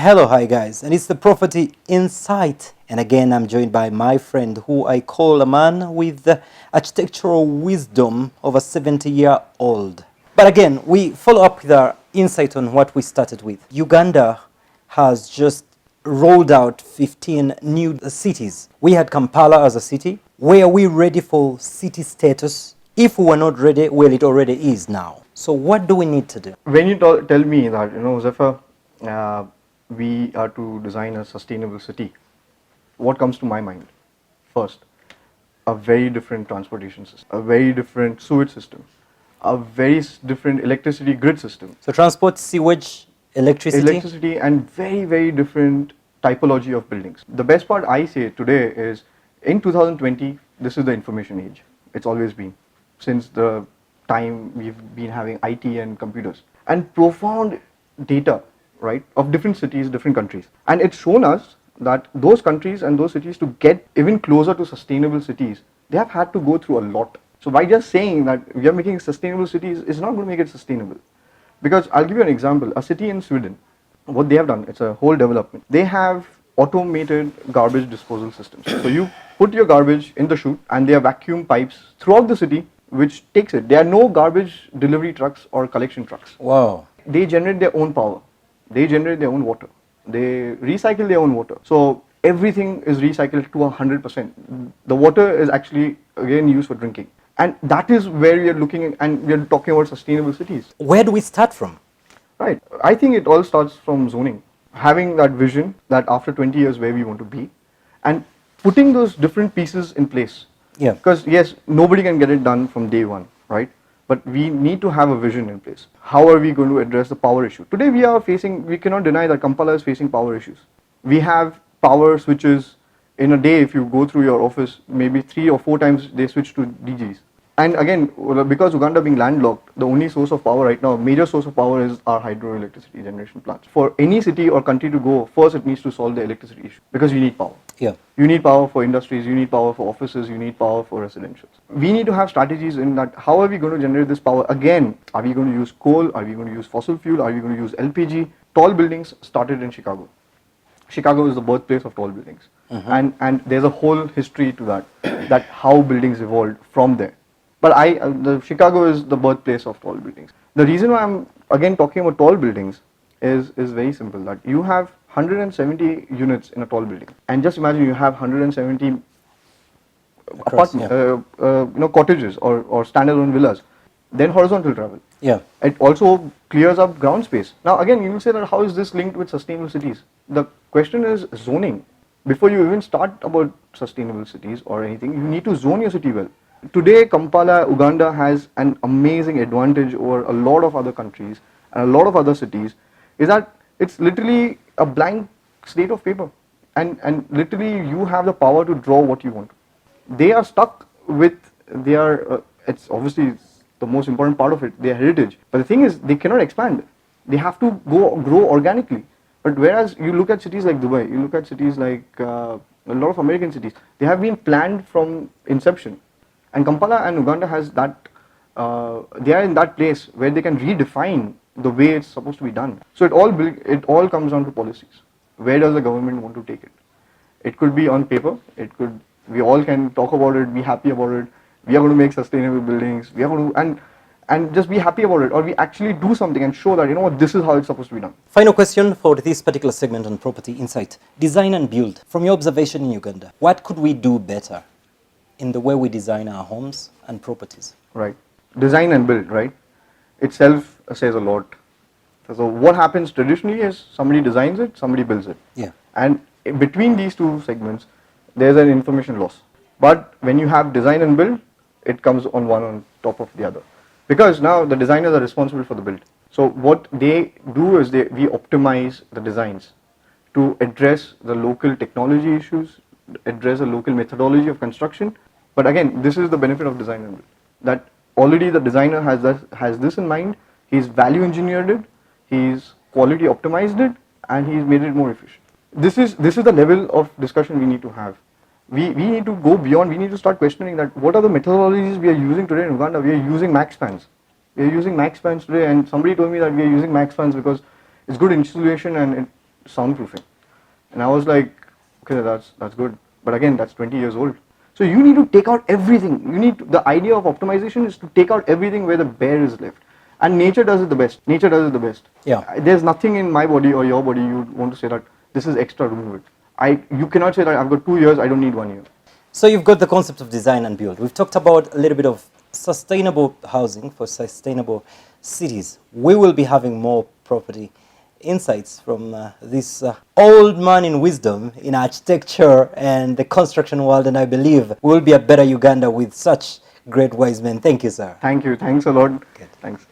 Hello, hi guys, and it's the Property Insight. And again, I'm joined by my friend who I call a man with the architectural wisdom of a 70-year-old. But again, we follow up with our insight on what we started with. Uganda has just rolled out 15 new cities. We had Kampala as a city. Were we ready for city status? If we were not ready, well, it already is now. So what do we need to do? When you tell me that, Zephyr, we are to design a sustainable city, what comes to my mind? First, a very different transportation system, a very different sewage system, a very different electricity grid system. So transport, sewage, electricity, And very, very different typology of buildings. The best part I say today is in 2020, this is the information age. It's always been since the time we've been having IT and computers and profound data, right, of different cities, different countries. And it's shown us that those countries and those cities, to get even closer to sustainable cities, they have had to go through a lot. So by just saying that we are making sustainable cities is not going to make it sustainable. Because I'll give you an example, a city in Sweden, what they have done, it's a whole development. They have automated garbage disposal systems. So you put your garbage in the chute and there are vacuum pipes throughout the city which takes it. There are no garbage delivery trucks or collection trucks. Wow. They generate their own power. They generate their own water. They recycle their own water. So everything is recycled to 100%. The water is actually again used for drinking. And that is where we are looking at, and we are talking about sustainable cities. Where do we start from? Right. I think it all starts from zoning. Having that vision that after 20 years where we want to be and putting those different pieces in place. Yeah. Because yes, nobody can get it done from day one, right? But we need to have a vision in place. How are we going to address the power issue? Today we cannot deny that Kampala is facing power issues. We have power switches in a day. If you go through your office, maybe 3 or 4 times they switch to DGs. And again, because Uganda being landlocked, the only source of power right now, major source of power is our hydroelectricity generation plants. For any city or country to go, first it needs to solve the electricity issue because you need power. Yeah. You need power for industries, you need power for offices, you need power for residentials. We need to have strategies in that. How are we going to generate this power? Again, are we going to use coal? Are we going to use fossil fuel? Are we going to use LPG? Tall buildings started in Chicago. Chicago is the birthplace of tall buildings. And there's a whole history to that how buildings evolved from there. But the Chicago is the birthplace of tall buildings. The reason why I'm again talking about tall buildings is very simple. That you have 170 units in a tall building, and just imagine you have 170 cottages or standalone villas. Then horizontal travel. Yeah. It also clears up ground space. Now again, you will say that how is this linked with sustainable cities? The question is zoning. Before you even start about sustainable cities or anything, you need to zone your city well. Today, Kampala, Uganda has an amazing advantage over a lot of other countries and a lot of other cities, is that it's literally a blank slate of paper. And literally you have the power to draw what you want. They are stuck with their, it's obviously the most important part of it, their heritage. But the thing is, they cannot expand. They have to grow organically. But whereas you look at cities like Dubai, you look at cities like a lot of American cities, they have been planned from inception. And Kampala and Uganda has that, they are in that place where they can redefine the way it's supposed to be done. So it all comes down to policies. Where does the government want to take it? It could be on paper. We all can talk about it, be happy about it. We are going to make sustainable buildings. We are going to and just be happy about it, or we actually do something and show that, you know what, this is how it's supposed to be done. Final question for this particular segment on Property Insight. Design and build. From your observation in Uganda, what could we do better in the way we design our homes and properties? Right. Design and build, right? Itself says a lot. So what happens traditionally is somebody designs it, somebody builds it. Yeah. And between these two segments, there's an information loss. But when you have design and build, it comes on one on top of the other. Because now the designers are responsible for the build. So what they do is we optimize the designs to address the local technology issues, address the local methodology of construction. But again, this is the benefit of design and build. That already the designer has this in mind, he's value engineered it, he's quality optimized it, and he's made it more efficient. This is the level of discussion we need to have. We need to go beyond, we need to start questioning that what are the methodologies we are using today in Uganda. We are using max spans. We are using max spans today, and somebody told me that we are using max spans because it's good insulation and soundproofing. And I was like, okay, that's good. But again, that's 20 years old. So you need to take out everything. The idea of optimization is to take out everything where the bear is left. And nature does it the best. Nature does it the best. Yeah. There's nothing in my body or your body you want to say that this is extra, remove it. You cannot say that I've got 2 years, I don't need 1 year. So you've got the concept of design and build. We've talked about a little bit of sustainable housing for sustainable cities. We will be having more property insights from this old man in wisdom in architecture and the construction world, and I believe we will be a better Uganda with such great wise men. Thank you, sir. Thank you. Thanks a lot. Good. Thanks.